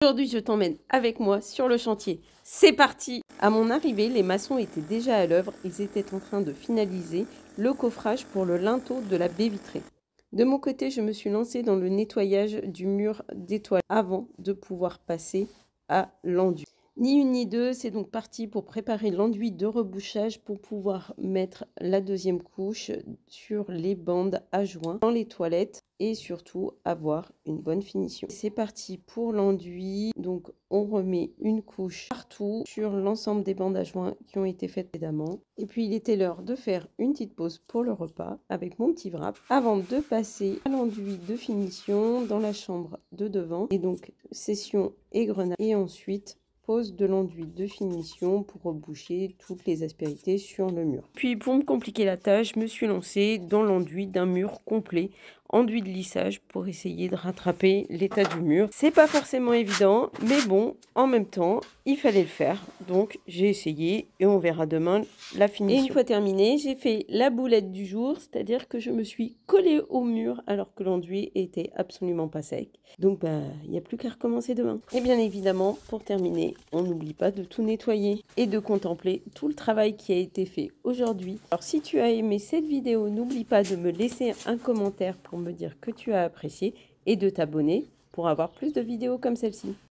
Aujourd'hui, je t'emmène avec moi sur le chantier. C'est parti! À mon arrivée, les maçons étaient déjà à l'œuvre. Ils étaient en train de finaliser le coffrage pour le linteau de la baie vitrée. De mon côté, je me suis lancée dans le nettoyage du mur des toilettes avant de pouvoir passer à l'enduit. Ni une ni deux, c'est donc parti pour préparer l'enduit de rebouchage pour pouvoir mettre la deuxième couche sur les bandes à joints dans les toilettes et surtout avoir une bonne finition. C'est parti pour l'enduit. Donc on remet une couche partout sur l'ensemble des bandes à joints qui ont été faites précédemment. Et puis il était l'heure de faire une petite pause pour le repas avec mon petit wrap avant de passer à l'enduit de finition dans la chambre de devant. Et donc session égrenage et ensuite pose de l'enduit de finition pour reboucher toutes les aspérités sur le mur. Puis pour me compliquer la tâche, je me suis lancée dans l'enduit d'un mur complet, enduit de lissage pour essayer de rattraper l'état du mur. C'est pas forcément évident, mais bon, en même temps, il fallait le faire. Donc j'ai essayé et on verra demain la finition. Et une fois terminé, j'ai fait la boulette du jour, c'est-à-dire que je me suis collée au mur alors que l'enduit était absolument pas sec. Donc il n'y a plus qu'à recommencer demain. Et bien évidemment, pour terminer, on n'oublie pas de tout nettoyer et de contempler tout le travail qui a été fait aujourd'hui. Alors si tu as aimé cette vidéo, n'oublie pas de me laisser un commentaire pour me dire que tu as apprécié et de t'abonner pour avoir plus de vidéos comme celle-ci.